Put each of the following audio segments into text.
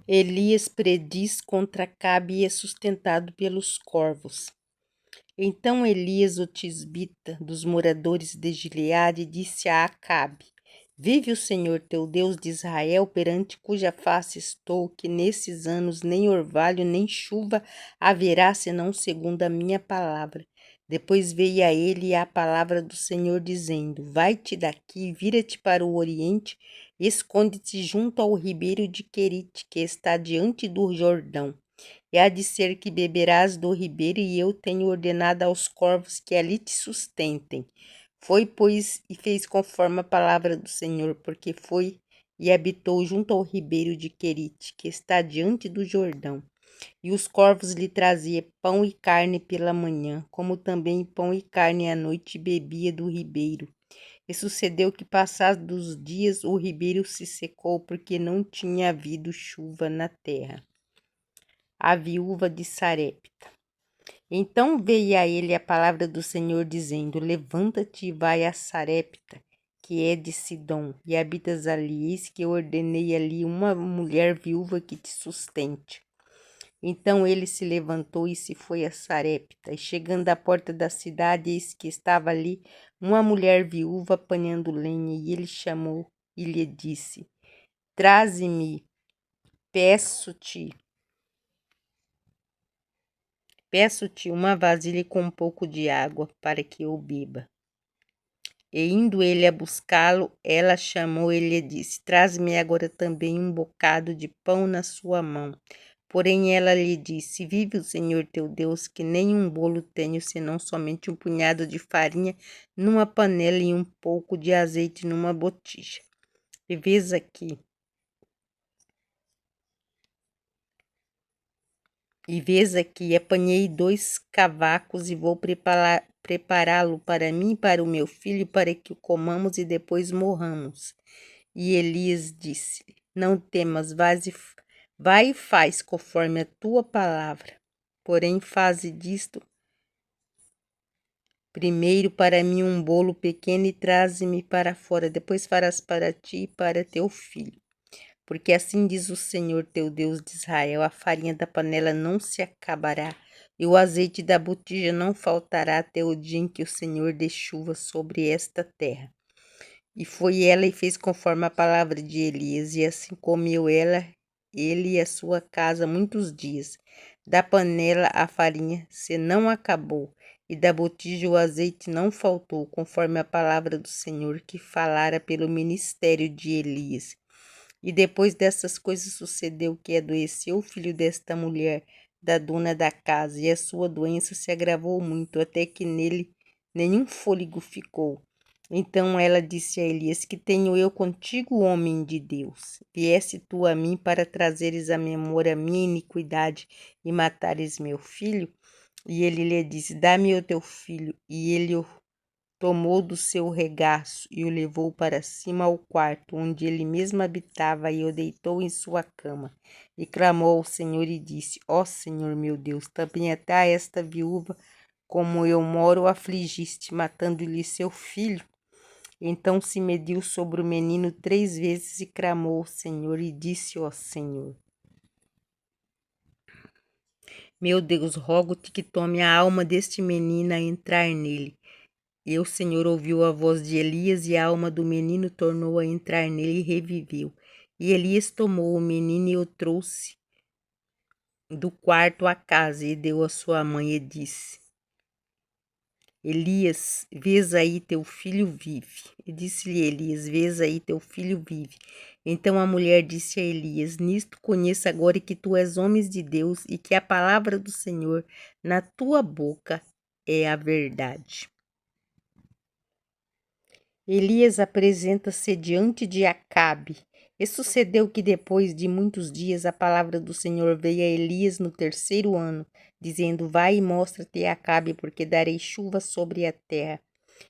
Elias prediz contra Acabe e é sustentado pelos corvos. Então Elias, o tisbita, dos moradores de Gileade, disse a Acabe: Vive o Senhor teu Deus de Israel, perante cuja face estou, que nesses anos nem orvalho nem chuva haverá, senão segundo a minha palavra. Depois veio a ele a palavra do Senhor, dizendo: Vai-te daqui, vira-te para o oriente, esconde-te junto ao ribeiro de Querite, que está diante do Jordão. E há de ser que beberás do ribeiro, e eu tenho ordenado aos corvos que ali te sustentem. Foi, pois, e fez conforme a palavra do Senhor, porque foi e habitou junto ao ribeiro de Querite, que está diante do Jordão. E os corvos lhe traziam pão e carne pela manhã, como também pão e carne à noite, bebia do ribeiro. E sucedeu que, passados os dias, o ribeiro se secou, porque não tinha havido chuva na terra. A viúva de Sarepta. Então veio a ele a palavra do Senhor, dizendo: Levanta-te e vai a Sarepta, que é de Sidom, e habitas ali, eis que eu ordenei ali uma mulher viúva que te sustente. Então ele se levantou e se foi a Sarepta, e chegando à porta da cidade, eis que estava ali uma mulher viúva apanhando lenha, e ele chamou e lhe disse: Traze-me, peço-te uma vasilha com um pouco de água, para que eu beba. E indo ele a buscá-lo, ela chamou e lhe disse: Traz-me agora também um bocado de pão na sua mão. Porém ela lhe disse: Vive o Senhor teu Deus, que nem um bolo tenho, senão somente um punhado de farinha numa panela e um pouco de azeite numa botija. E vês aqui, apanhei 2 cavacos e vou prepará-lo para mim e para o meu filho, para que o comamos e depois morramos. E Elias disse: Não temas, vai e faz conforme a tua palavra. Porém, faze disto primeiro para mim um bolo pequeno e traze-me para fora, depois farás para ti e para teu filho. Porque assim diz o Senhor teu Deus de Israel: a farinha da panela não se acabará, e o azeite da botija não faltará até o dia em que o Senhor dê chuva sobre esta terra. E foi ela e fez conforme a palavra de Elias, e assim comeu ele e a sua casa muitos dias. Da panela a farinha se não acabou, e da botija o azeite não faltou, conforme a palavra do Senhor que falara pelo ministério de Elias. E depois dessas coisas sucedeu que adoeceu o filho desta mulher, da dona da casa, e a sua doença se agravou muito, até que nele nenhum fôlego ficou. Então ela disse a Elias: Que tenho eu contigo, homem de Deus? Viesse tu a mim para trazeres à memória a minha iniquidade e matares meu filho? E ele lhe disse: Dá-me o teu filho. E ele o tomou do seu regaço e o levou para cima ao quarto, onde ele mesmo habitava, e o deitou em sua cama. E clamou ao Senhor e disse: Ó Senhor meu Deus, também até a esta viúva, como eu moro, afligiste, matando-lhe seu filho. Então se mediu sobre o menino 3 vezes e clamou ao Senhor e disse: Ó Senhor, meu Deus, rogo-te que tome a alma deste menino a entrar nele. E o Senhor ouviu a voz de Elias, e a alma do menino tornou a entrar nele e reviveu. E Elias tomou o menino e o trouxe do quarto à casa e deu à sua mãe e disse: Elias, vês aí teu filho vive. E disse-lhe Elias: Vês aí teu filho vive. Então a mulher disse a Elias: Nisto conheço agora que tu és homem de Deus e que a palavra do Senhor na tua boca é a verdade. Elias apresenta-se diante de Acabe. E sucedeu que depois de muitos dias a palavra do Senhor veio a Elias no 3º ano, dizendo: Vai e mostra-te a Acabe, porque darei chuva sobre a terra.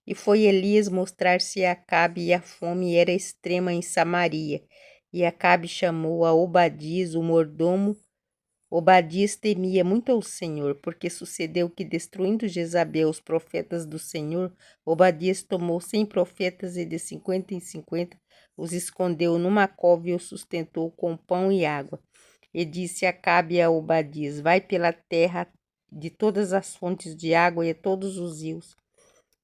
E foi Elias mostrar-se a Acabe, e a fome era extrema em Samaria. E Acabe chamou a Obadias, o mordomo. Obadias temia muito ao Senhor, porque sucedeu que, destruindo Jezabel os profetas do Senhor, Obadias tomou 100 profetas e de 50 em 50 os escondeu numa cova e os sustentou com pão e água. E disse Acabe a Obadias: vai pela terra de todas as fontes de água e a todos os rios.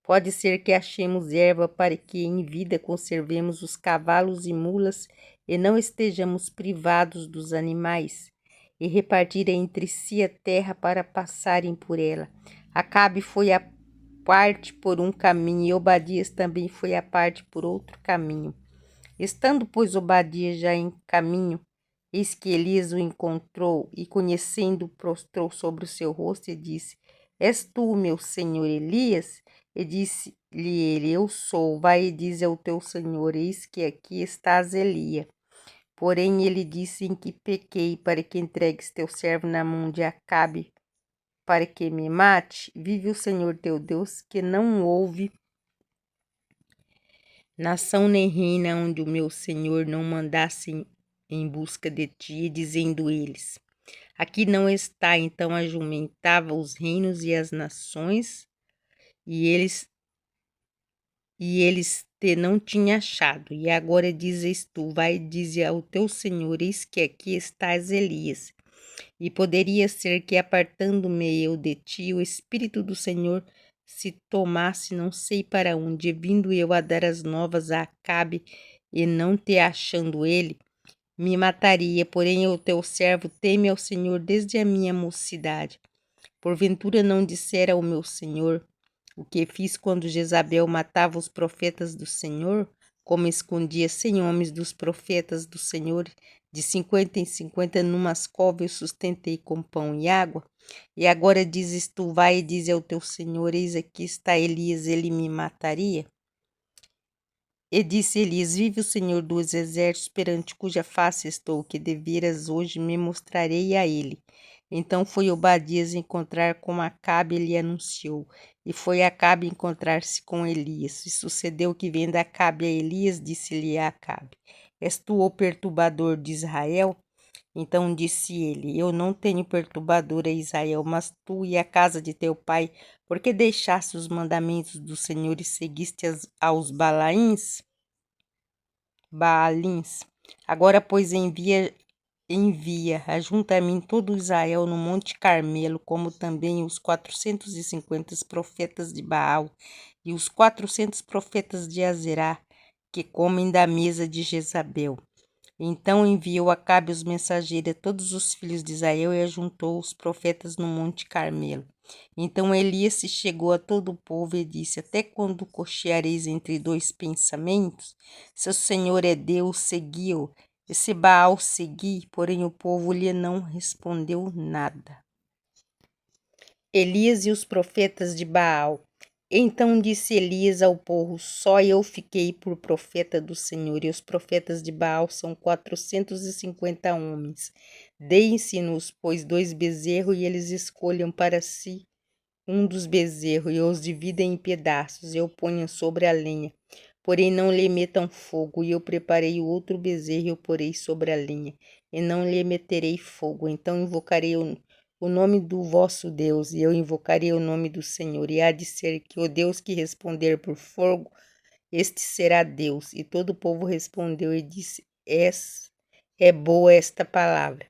Pode ser que achemos erva para que em vida conservemos os cavalos e mulas e não estejamos privados dos animais, e repartir entre si a terra para passarem por ela. Acabe foi a parte por um caminho e Obadias também foi a parte por outro caminho. Estando, pois, Obadias já em caminho, eis que Elias o encontrou e, conhecendo, prostrou sobre o seu rosto e disse: és tu, meu senhor Elias? E disse-lhe ele: eu sou. Vai e diz ao teu senhor: eis que aqui estás, Elias. Porém ele disse: em que pequei, para que entregues teu servo na mão de Acabe, para que me mate? Vive o Senhor teu Deus, que não houve nação nem reina onde o meu senhor não mandasse em busca de ti, dizendo eles: aqui não está. Então ajumentava os reinos e as nações, e eles te não tinham achado. E agora dizes tu: vai, dize ao teu senhor: eis que aqui estás, Elias. E poderia ser que, apartando-me eu de ti, o Espírito do Senhor se tomasse não sei para onde, e vindo eu a dar as novas a Acabe, e não te achando ele, me mataria. Porém o teu servo teme ao Senhor desde a minha mocidade. Porventura não dissera ao meu senhor o que fiz quando Jezabel matava os profetas do Senhor, como escondia 100 homens dos profetas do Senhor, de 50 em 50 numas covas eu sustentei com pão e água? E agora dizes tu: vai e dize ao teu senhor: eis aqui está Elias, ele me mataria? E disse Elias: vive o Senhor dos exércitos, perante cuja face estou, que deveras hoje me mostrarei a ele. Então foi Obadias encontrar com Acabe, ele anunciou. E foi Acabe encontrar-se com Elias. E sucedeu que, vendo Acabe a Elias, disse-lhe a Acabe: és tu o perturbador de Israel? Então disse ele: eu não tenho perturbador a Israel, mas tu e a casa de teu pai, porque deixaste os mandamentos do Senhor e seguiste aos Baalins. Agora, pois, envia ajunta a mim todo Israel no Monte Carmelo, como também os 450 profetas de Baal e os 400 profetas de Azerá, que comem da mesa de Jezabel. Então enviou Acabe os mensageiros a todos os filhos de Israel e ajuntou os profetas no Monte Carmelo. Então Elias se chegou a todo o povo e disse: até quando cocheareis entre dois pensamentos? Se o Senhor é Deus, segui-o, e se Baal, segui. Porém o povo lhe não respondeu nada. Elias e os profetas de Baal. Então disse Elias ao povo: só eu fiquei por profeta do Senhor, e os profetas de Baal são 450 homens. Deem-se-nos, pois, 2 bezerros, e eles escolham para si um dos bezerros, e os dividem em pedaços, e o ponham sobre a lenha. Porém não lhe metam fogo, e eu preparei o outro bezerro, e o porei sobre a lenha, e não lhe meterei fogo. Então invocarei o nome do vosso Deus, e eu invocarei o nome do Senhor. E há de ser que o Deus que responder por fogo, este será Deus. E todo o povo respondeu e disse: é boa esta palavra.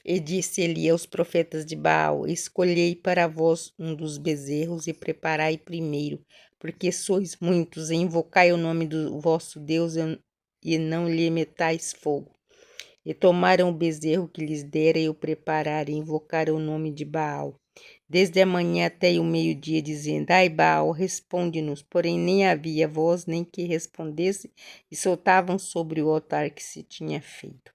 E disse Eli aos profetas de Baal: escolhei para vós um dos bezerros e preparai primeiro, porque sois muitos, e invocai o nome do vosso Deus e não lhe metais fogo. E tomaram o bezerro que lhes dera e o prepararam, e invocaram o nome de Baal, desde a manhã até o meio-dia, dizendo: ai, Baal, responde-nos. Porém nem havia voz, nem que respondesse, e soltavam sobre o altar que se tinha feito.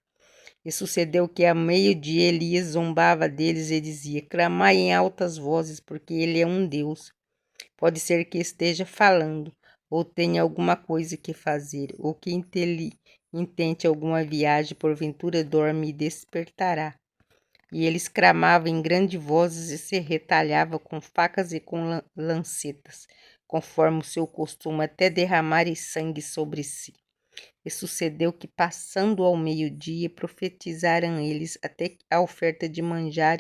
E sucedeu que a meio-dia Elias zombava deles e dizia: clamai em altas vozes, porque ele é um Deus. Pode ser que esteja falando, ou tenha alguma coisa que fazer, ou que intente alguma viagem, porventura dorme e despertará. E eles clamavam em grande vozes e se retalhavam com facas e com lancetas, conforme o seu costume, até derramarem sangue sobre si. E sucedeu que, passando ao meio-dia, profetizaram eles até que a oferta de manjar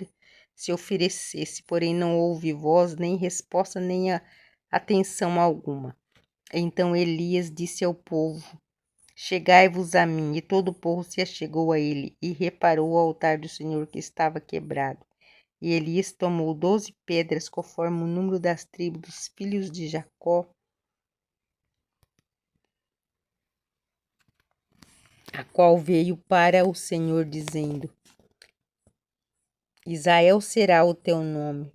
se oferecesse, porém não houve voz, nem resposta, nem atenção alguma. Então Elias disse ao povo: chegai-vos a mim. E todo o povo se achegou a ele, e reparou o altar do Senhor que estava quebrado. E Elias tomou 12 pedras, conforme o número das tribos dos filhos de Jacó, a qual veio para o Senhor, dizendo: Israel será o teu nome.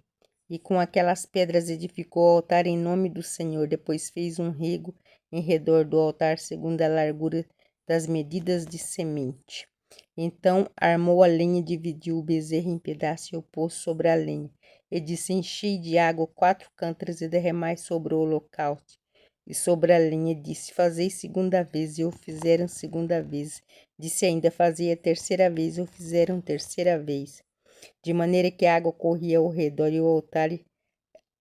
E com aquelas pedras edificou o altar em nome do Senhor. Depois fez um rego em redor do altar, segundo a largura das medidas de semente. Então armou a lenha, dividiu o bezerro em pedaços e o pôs sobre a lenha. E disse: Enchei de água 4 cântaros e derramai sobre o holocausto. E sobre a lenha disse: Fazei segunda vez, e o fizeram segunda vez. Disse ainda: Fazei a terceira vez, e o fizeram terceira vez. De maneira que a água corria ao redor e o altar,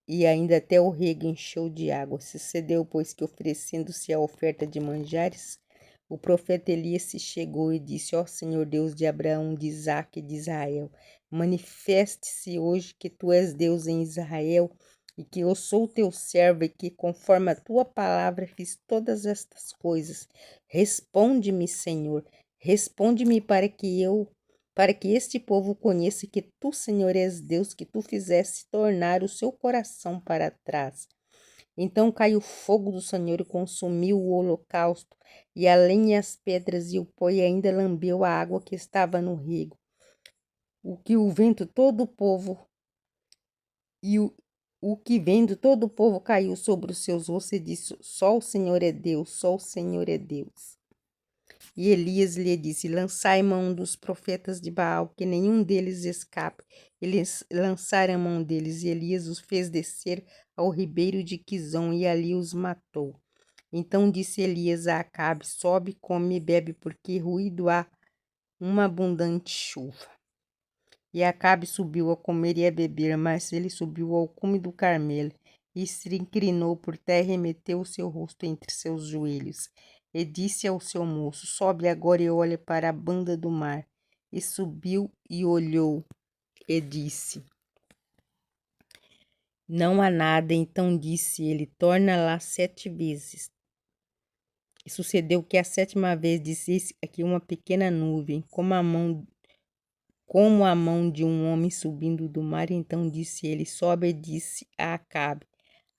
e ainda até o rego encheu de água. Sucedeu, pois, que oferecendo-se a oferta de manjares, o profeta Elias se chegou e disse: Ó Senhor Deus de Abraão, de Isaque e de Israel, manifeste-se hoje que tu és Deus em Israel, e que eu sou teu servo, e que conforme a tua palavra fiz todas estas coisas. Responde-me, Senhor, responde-me para que este povo conheça que tu, Senhor, és Deus, que tu fizeste tornar o seu coração para trás. Então caiu o fogo do Senhor e consumiu o holocausto, e a lenha, e as pedras e o pó, e ainda lambeu a água que estava no rego. O que o vento todo o povo, e o que vendo todo o povo caiu sobre os seus rostos e disse: Só o Senhor é Deus, só o Senhor é Deus. E Elias lhe disse: Lançai mão dos profetas de Baal, que nenhum deles escape. Eles lançaram a mão deles, e Elias os fez descer ao ribeiro de Quizom, e ali os matou. Então disse Elias a Acabe: Sobe, come e bebe, porque ruído há uma abundante chuva. E Acabe subiu a comer e a beber, mas ele subiu ao cume do Carmelo, e se inclinou por terra e meteu o seu rosto entre seus joelhos. E disse ao seu moço: Sobe agora e olha para a banda do mar. E subiu e olhou, e disse: Não há nada. Então disse ele: Torna lá 7 vezes. E sucedeu que a 7ª vez disse: Eis aqui uma pequena nuvem, como a mão de um homem subindo do mar. Então disse ele: Sobe, e disse a Acabe: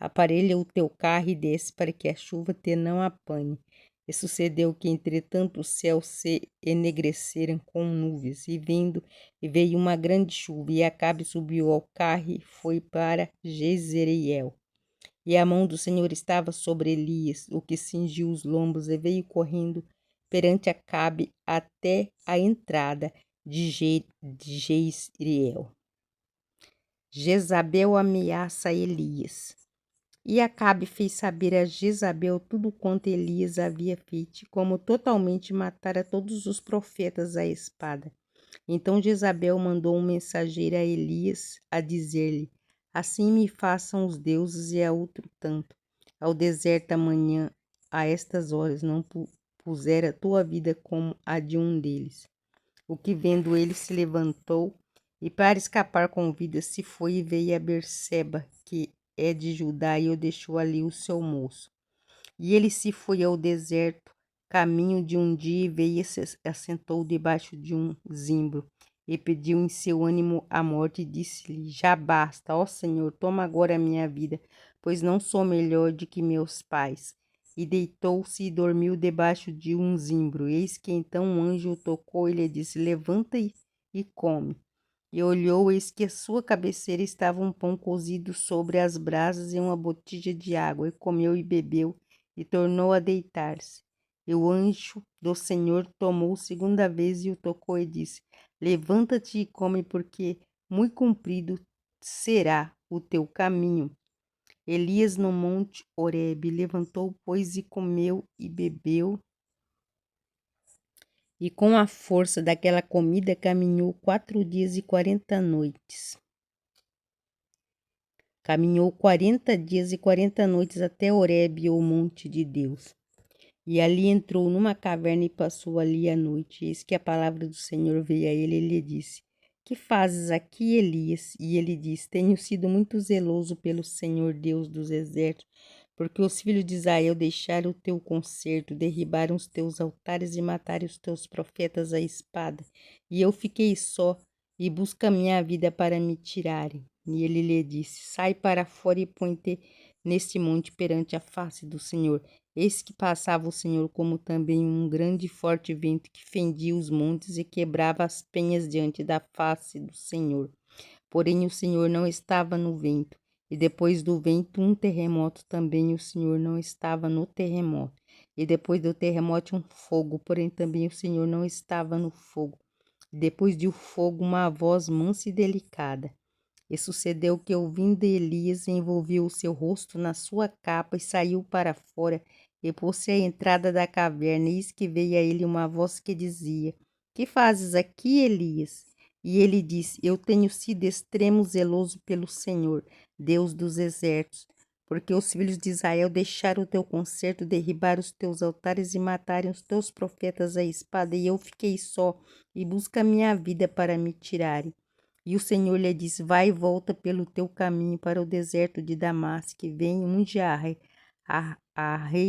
Aparelha o teu carro e desce, para que a chuva te não apanhe. E sucedeu que, entretanto, os céus se enegreceram com nuvens, e veio uma grande chuva, e Acabe subiu ao carro e foi para Jezreel. E a mão do Senhor estava sobre Elias, o que cingiu os lombos, e veio correndo perante Acabe até a entrada de Jezreel. Jezabel ameaça Elias. E Acabe fez saber a Jezabel tudo quanto Elias havia feito, como totalmente matara todos os profetas à espada. Então Jezabel mandou um mensageiro a Elias a dizer-lhe: Assim me façam os deuses e a outro tanto. Ao deserto amanhã, a estas horas, não pusera tua vida como a de um deles. O que vendo ele se levantou, e para escapar com vida se foi e veio a Berseba, que é de Judá, e o deixou ali o seu moço. E ele se foi ao deserto, caminho de um dia, e veio e se assentou debaixo de um zimbro, e pediu em seu ânimo a morte, e disse-lhe: Já basta, ó Senhor, toma agora a minha vida, pois não sou melhor do que meus pais. E deitou-se e dormiu debaixo de um zimbro. Eis que então um anjo o tocou e lhe disse: Levanta e come. E olhou, eis que à sua cabeceira estava um pão cozido sobre as brasas e uma botija de água. E comeu e bebeu, e tornou a deitar-se. E o anjo do Senhor tomou segunda vez e o tocou e disse: Levanta-te e come, porque muito comprido será o teu caminho. Elias no monte Horebe levantou, pois, e comeu e bebeu, e com a força daquela comida caminhou 4 dias e 40 noites. Caminhou 40 dias e 40 noites até Horebe, o monte de Deus. E ali entrou numa caverna e passou ali a noite. Eis que a palavra do Senhor veio a ele e lhe disse: Que fazes aqui, Elias? E ele disse: Tenho sido muito zeloso pelo Senhor Deus dos exércitos, Porque os filhos de Israel deixaram o teu concerto, derribaram os teus altares e mataram os teus profetas à espada. E eu fiquei só, e busca minha vida para me tirarem. E ele lhe disse: Sai para fora e põe-te neste monte perante a face do Senhor. Eis que passava o Senhor como também um grande e forte vento que fendia os montes e quebrava as penhas diante da face do Senhor. Porém o Senhor não estava no vento, e depois do vento um terremoto também o Senhor não estava no terremoto. E depois do terremoto um fogo, porém também o Senhor não estava no fogo. E depois do fogo uma voz mansa e delicada. E sucedeu que, ouvindo Elias, envolveu o seu rosto na sua capa e saiu para fora, e pôs-se à entrada da caverna. Eis que veio a ele uma voz que dizia: Que fazes aqui, Elias? E ele disse: Eu tenho sido extremo zeloso pelo Senhor, Deus dos exércitos, porque os filhos de Israel deixaram o teu concerto, derribaram os teus altares e mataram os teus profetas à espada, e eu fiquei só, e busca a minha vida para me tirarem. E o Senhor lhe disse: Vai e volta pelo teu caminho para o deserto de Damasco, e vem unge a rei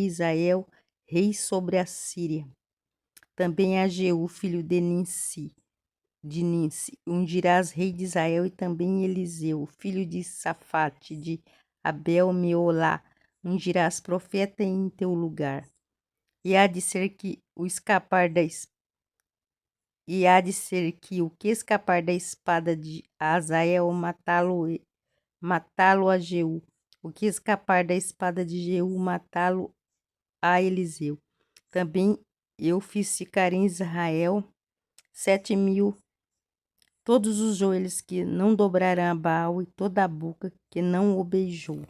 Israel, rei sobre a Síria. Também a Jeú, filho de Ninsi, ungirás rei de Israel, e também Eliseu, filho de Safate, de Abel-Meolá, ungirás profeta em teu lugar. E há de ser que o escapar da E há de ser que o que escapar da espada de Azael matá-lo a Jeú. O que escapar da espada de Jeú, matá-lo a Eliseu. Também eu fiz ficar em Israel 7.000, todos os joelhos que não dobraram a Baal e toda a boca que não o beijou.